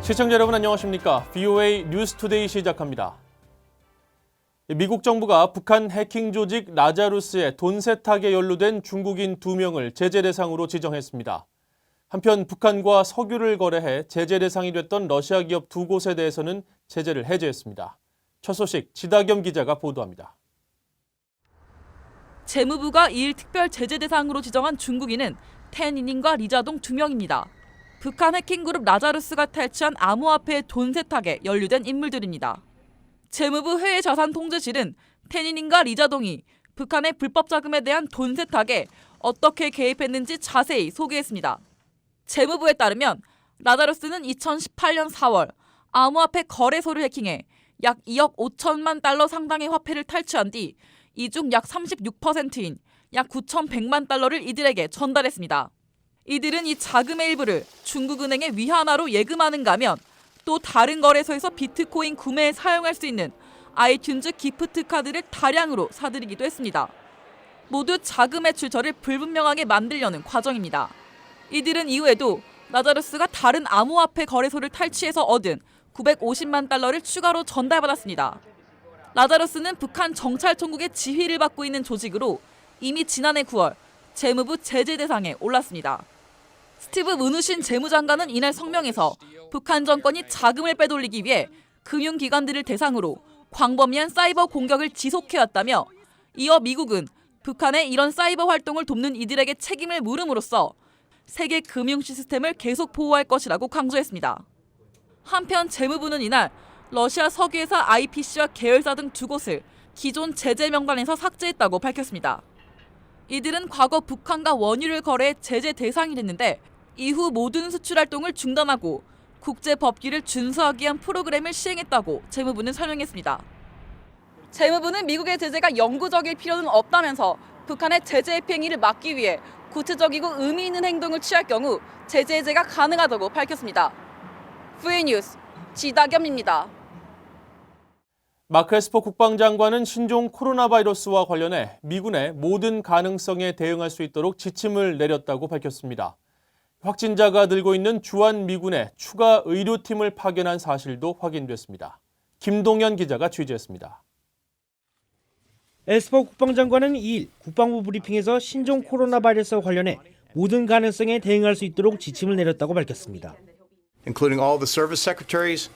시청자 여러분 안녕하십니까? VOA 뉴스투데이 시작합니다. 미국 정부가 북한 해킹 조직 라자루스의 돈 세탁에 연루된 중국인 2명을 제재 대상으로 지정했습니다. 한편 북한과 석유를 거래해 제재 대상이 됐던 러시아 기업 2곳에 대해서는 제재를 해제했습니다. 첫 소식 지다겸 기자가 보도합니다. 재무부가 2일 특별 제재 대상으로 지정한 중국인은 텐이닝과 리자동 2명입니다. 북한 해킹그룹 라자루스가 탈취한 암호화폐 돈 세탁에 연루된 인물들입니다. 재무부 해외자산통제실은 텐이닝과 리자동이 북한의 불법 자금에 대한 돈 세탁에 어떻게 개입했는지 자세히 소개했습니다. 재무부에 따르면 라자루스는 2018년 4월 암호화폐 거래소를 해킹해 약 2억 5천만 달러 상당의 화폐를 탈취한 뒤 이 중 약 36%인 약 9,100만 달러를 이들에게 전달했습니다. 이들은 이 자금의 일부를 중국은행에 위안화로 예금하는가 하면 또 다른 거래소에서 비트코인 구매에 사용할 수 있는 아이튠즈 기프트 카드를 다량으로 사들이기도 했습니다. 모두 자금의 출처를 불분명하게 만들려는 과정입니다. 이들은 이후에도 라자루스가 다른 암호화폐 거래소를 탈취해서 얻은 950만 달러를 추가로 전달받았습니다. 라자루스는 북한 정찰총국의 지휘를 받고 있는 조직으로 이미 지난해 9월 재무부 제재 대상에 올랐습니다. 스티브 문우신 재무장관은 이날 성명에서 북한 정권이 자금을 빼돌리기 위해 금융기관들을 대상으로 광범위한 사이버 공격을 지속해왔다며 이어 미국은 북한의 이런 사이버 활동을 돕는 이들에게 책임을 물음으로써 세계 금융 시스템을 계속 보호할 것이라고 강조했습니다. 한편 재무부는 이날 러시아 석유회사 IPC와 계열사 등 2곳을 기존 제재 명단에서 삭제했다고 밝혔습니다. 이들은 과거 북한과 원유를 거래해 제재 대상이 됐는데 이후 모든 수출 활동을 중단하고 국제 법규를 준수하기 위한 프로그램을 시행했다고 재무부는 설명했습니다. 재무부는 미국의 제재가 영구적일 필요는 없다면서 북한의 제재 행위를 막기 위해 구체적이고 의미 있는 행동을 취할 경우 제재 해제가 가능하다고 밝혔습니다. VOA 뉴스 지다겸입니다. 마크 에스퍼 국방장관은 신종 코로나 바이러스와 관련해 미군의 모든 가능성에 대응할 수 있도록 지침을 내렸다고 밝혔습니다. 확진자가 늘고 있는 주한 미군에 추가 의료팀을 파견한 사실도 확인됐습니다. 김동현 기자가 취재했습니다. 에스퍼 국방장관은 2일 국방부 브리핑에서 신종 코로나 바이러스와 관련해 모든 가능성에 대응할 수 있도록 지침을 내렸다고 밝혔습니다. Including all the service secretaries,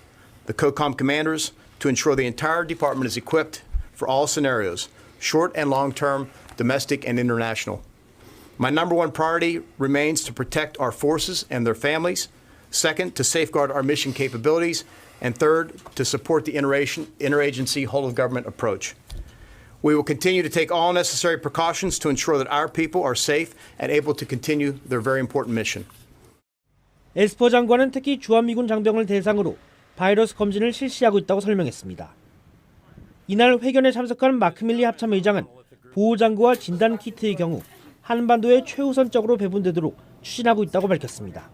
the COCOM commanders, to ensure the entire department is equipped for all scenarios, short and long-term, domestic and international. My number one priority remains to protect our forces and their families. Second, to safeguard our mission capabilities. And third, to support the interagency whole-of-government approach. We will continue to take all necessary precautions to ensure that our people are safe and able to continue their very important mission. 에스퍼 장관은 특히 주한미군 장병을 대상으로 바이러스 검진을 실시하고 있다고 설명했습니다. 이날 회견에 참석한 마크 밀리 합참의장은 보호장구와 진단키트의 경우 한반도에 최우선적으로 배분되도록 추진하고 있다고 밝혔습니다.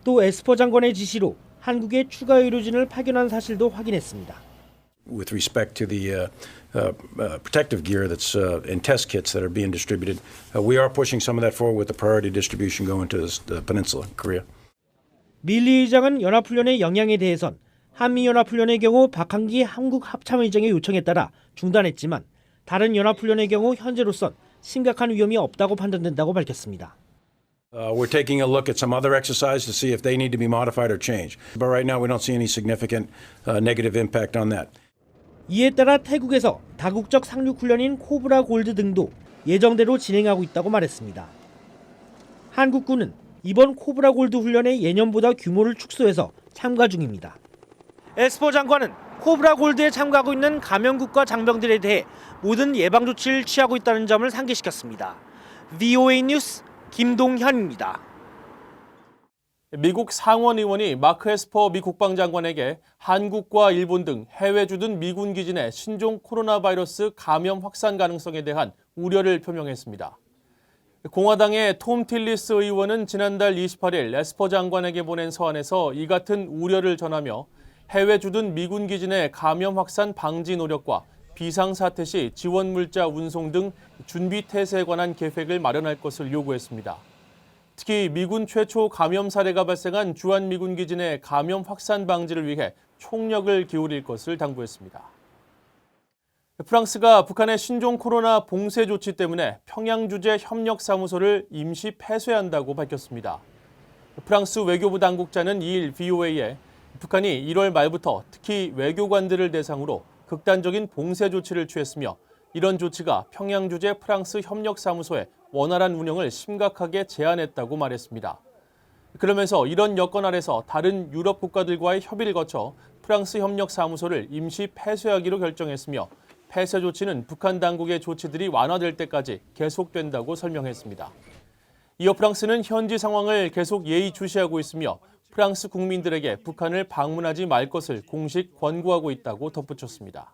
또 에스퍼 장관의 지시로 한국에 추가 의료진을 파견한 사실도 확인했습니다. With respect to the protective gear that's and test kits that are being distributed, we are pushing some of that forward with the priority distribution going to the peninsula, Korea. 밀리 의장은 연합훈련의 영향에 대해선 한미연합훈련의 경우 박한기 한국 합참의장의 요청에 따라 중단했지만 다른 연합훈련의 경우 현재로선 심각한 위험이 없다고 판단된다고 밝혔습니다. We're taking a look at some other exercises to see if they need to be modified or changed. But right now we don't see any significant negative impact on that. 이에 따라 태국에서 다국적 상륙훈련인 코브라 골드 등도 예정대로 진행하고 있다고 말했습니다. 한국군은 이번 코브라 골드 훈련에 예년보다 규모를 축소해서 참가 중입니다. 에스퍼 장관은 코브라 골드에 참가하고 있는 가명국과 장병들에 대해 모든 예방 조치를 취하고 있다는 점을 상기시켰습니다. VOA 뉴스 김동현입니다. 미국 상원 의원이 마크 에스퍼 미 국방장관에게 한국과 일본 등 해외 주둔 미군 기지 내 신종 코로나 바이러스 감염 확산 가능성에 대한 우려를 표명했습니다. 공화당의 톰 틸리스 의원은 지난달 28일 에스퍼 장관에게 보낸 서한에서 이 같은 우려를 전하며 해외 주둔 미군 기지 내 감염 확산 방지 노력과 비상사태 시 지원 물자 운송 등 준비 태세에 관한 계획을 마련할 것을 요구했습니다. 특히 미군 최초 감염 사례가 발생한 주한미군기지 내 감염 확산 방지를 위해 총력을 기울일 것을 당부했습니다. 프랑스가 북한의 신종 코로나 봉쇄 조치 때문에 평양주재 협력사무소를 임시 폐쇄한다고 밝혔습니다. 프랑스 외교부 당국자는 2일 VOA에 북한이 1월 말부터 특히 외교관들을 대상으로 극단적인 봉쇄 조치를 취했으며 이런 조치가 평양 주재 프랑스 협력사무소의 원활한 운영을 심각하게 제한했다고 말했습니다. 그러면서 이런 여건 아래서 다른 유럽 국가들과의 협의를 거쳐 프랑스 협력사무소를 임시 폐쇄하기로 결정했으며 폐쇄 조치는 북한 당국의 조치들이 완화될 때까지 계속된다고 설명했습니다. 이어 프랑스는 현지 상황을 계속 예의주시하고 있으며 프랑스 국민들에게 북한을 방문하지 말 것을 공식 권고하고 있다고 덧붙였습니다.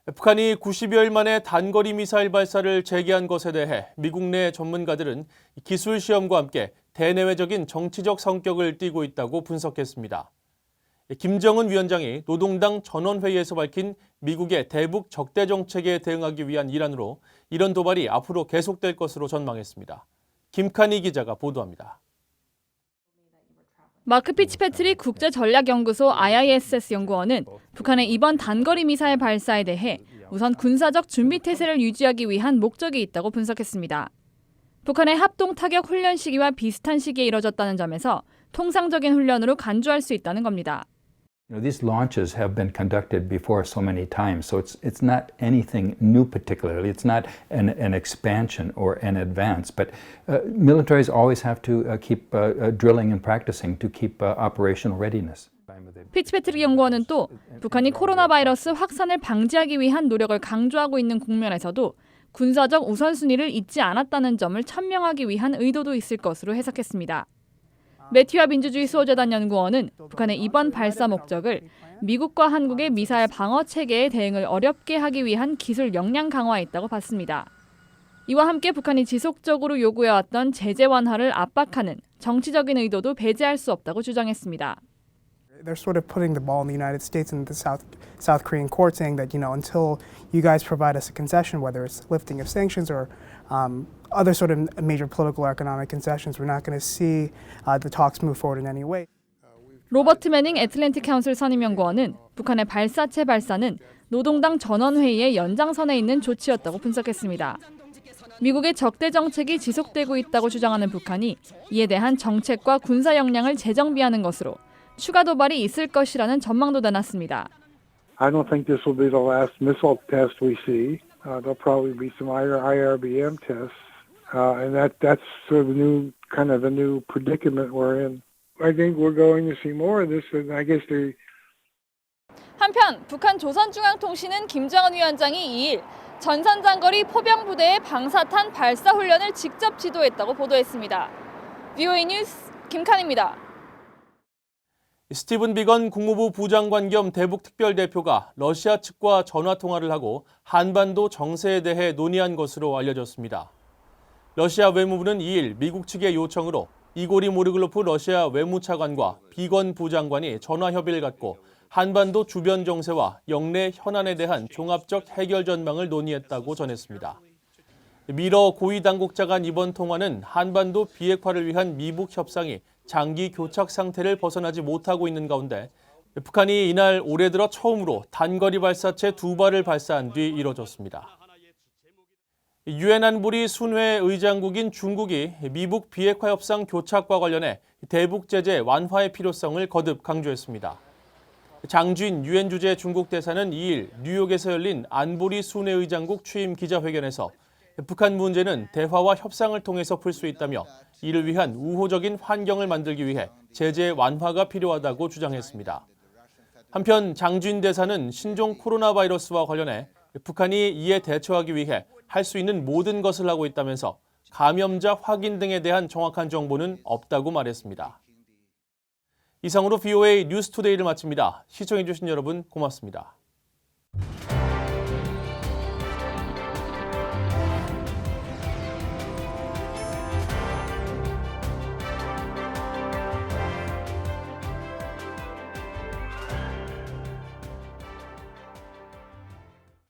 북한이 90여일 만에 단거리 미사일 발사를 재개한 것에 대해 미국 내 전문가들은 기술 시험과 함께 대내외적인 정치적 성격을 띠고 있다고 분석했습니다. 김정은 위원장이 노동당 전원회의에서 밝힌 미국의 대북 적대 정책에 대응하기 위한 일환으로 이런 도발이 앞으로 계속될 것으로 전망했습니다. 김칸희 기자가 보도합니다. 마크 피츠패트릭 국제전략연구소 IISS 연구원은 북한의 이번 단거리 미사일 발사에 대해 우선 군사적 준비태세를 유지하기 위한 목적이 있다고 분석했습니다. 북한의 합동 타격 훈련 시기와 비슷한 시기에 이뤄졌다는 점에서 통상적인 훈련으로 간주할 수 있다는 겁니다. These launches have been conducted before so many times, so it's not anything new particularly. It's not an expansion or an advance, but militaries always have to keep drilling and practicing to keep operational readiness. 피츠패트릭 연구원은 또 북한이 코로나 바이러스 확산을 방지하기 위한 노력을 강조하고 있는 국면에서도 군사적 우선순위를 잊지 않았다는 점을 천명하기 위한 의도도 있을 것으로 해석했습니다. 매튜아 민주주의 수호재단 연구원은 북한의 이번 발사 목적을 미국과 한국의 미사일 방어 체계의 대응을 어렵게 하기 위한 기술 역량 강화에 있다고 봤습니다. 이와 함께 북한이 지속적으로 요구해왔던 제재 완화를 압박하는 정치적인 의도도 배제할 수 없다고 주장했습니다. They're sort of putting the ball in the United States and the South Korean court, saying that until you guys provide us a concession, whether it's lifting of sanctions or other sort of major political or economic concessions, we're not going to see the talks move forward in any way. 로버트 매닝 애틀랜틱 카운슬 선임연구원은 북한의 발사체 발사는 노동당 전원회의의 연장선에 있는 조치였다고 분석했습니다. 미국의 적대 정책이 지속되고 있다고 주장하는 북한이 이에 대한 정책과 군사 역량을 재정비하는 것으로 추가 도발이 있을 것이라는 전망도 내놨습니다. I don't think this will be the last missile test we see. There'll probably be some IRBM tests, and that's sort of a new predicament we're in. I think we're going to see more of this, and I guess they. 한편 북한 조선중앙통신은 김정은 위원장이 2일 전선장거리 포병부대의 방사탄 발사 훈련을 직접 지도했다고 보도했습니다. VOA 뉴스 김칸입니다. 스티븐 비건 국무부 부장관 겸 대북 특별대표가 러시아 측과 전화통화를 하고 한반도 정세에 대해 논의한 것으로 알려졌습니다. 러시아 외무부는 2일 미국 측의 요청으로 이고리 모르글로프 러시아 외무차관과 비건 부장관이 전화협의를 갖고 한반도 주변 정세와 영내 현안에 대한 종합적 해결 전망을 논의했다고 전했습니다. 미러 고위 당국자 간 이번 통화는 한반도 비핵화를 위한 미북 협상이 장기 교착 상태를 벗어나지 못하고 있는 가운데 북한이 이날 올해 들어 처음으로 단거리 발사체 2발을 발사한 뒤 이뤄졌습니다. 유엔 안보리 순회 의장국인 중국이 미북 비핵화 협상 교착과 관련해 대북 제재 완화의 필요성을 거듭 강조했습니다. 장쥔 유엔 주재 중국 대사는 2일 뉴욕에서 열린 안보리 순회 의장국 취임 기자회견에서 북한 문제는 대화와 협상을 통해서 풀 수 있다며 이를 위한 우호적인 환경을 만들기 위해 제재 완화가 필요하다고 주장했습니다. 한편 장쥔 대사는 신종 코로나 바이러스와 관련해 북한이 이에 대처하기 위해 할 수 있는 모든 것을 하고 있다면서 감염자 확인 등에 대한 정확한 정보는 없다고 말했습니다. 이상으로 VOA 뉴스투데이를 마칩니다. 시청해주신 여러분 고맙습니다.